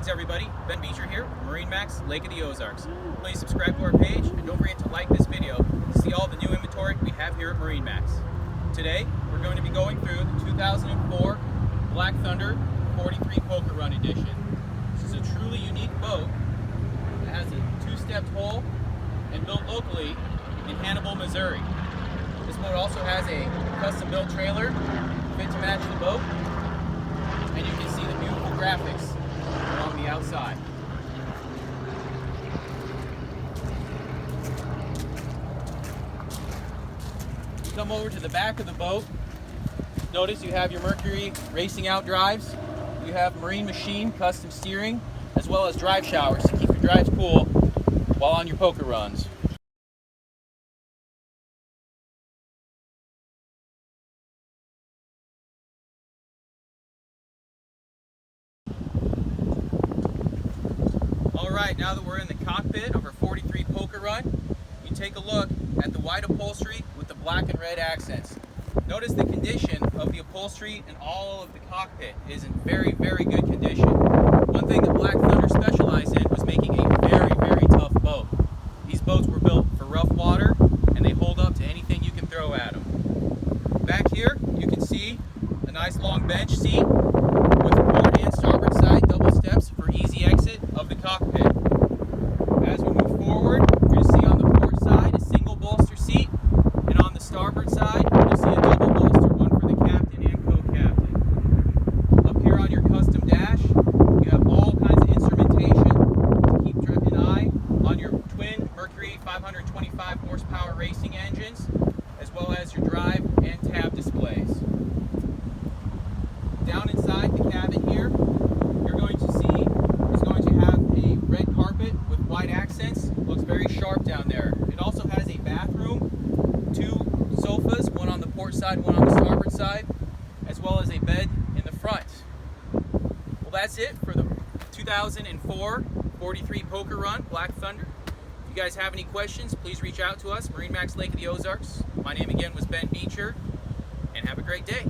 Greetings everybody, Ben Beecher here, MarineMax, Lake of the Ozarks. Please subscribe to our page and don't forget to like this video to see all the new inventory we have here at MarineMax. Today, we're going to be going through the 2004 Black Thunder 43 Poker Run Edition. This is a truly unique boat that has a two-stepped hull and built locally in Hannibal, Missouri. This boat also has a custom-built trailer fit to match the boat, and you can see the beautiful graphics along the outside. You come over to the back of the boat. Notice you have your Mercury racing out drives. You have Marine Machine custom steering, as well as drive showers to keep your drives cool while on your poker runs. Alright, now that we're in the cockpit of our 43 poker run, you take a look at the white upholstery with the black and red accents. Notice the condition of the upholstery and all of the cockpit is in very, very good condition. One thing that Black Thunder specialized in was making a very, very tough boat. These boats were built for rough water and they hold up to anything you can throw at them. Back here, you can see a nice long bench seat with port and starboard side double steps for easy exit of the cockpit. As we move forward, you're going to see on the port side a single bolster seat, and on the starboard side, you'll see a double bolster, one for the captain and co-captain. Up here on your custom dash, you have all kinds of instrumentation to keep an eye on your twin Mercury 525 horsepower racing engines, as well as your drive and tab displays. Down inside the cabin here, you're going to see it's going to have a red carpet with white accents. Looks very sharp down there. It also has a bathroom, two sofas, one on the port side, one on the starboard side, as well as a bed in the front. Well, that's it for the 2004 43 Poker Run Black Thunder. If you guys have any questions, please reach out to us, MarineMax Lake of the Ozarks. My name again was Ben Beecher, and have a great day.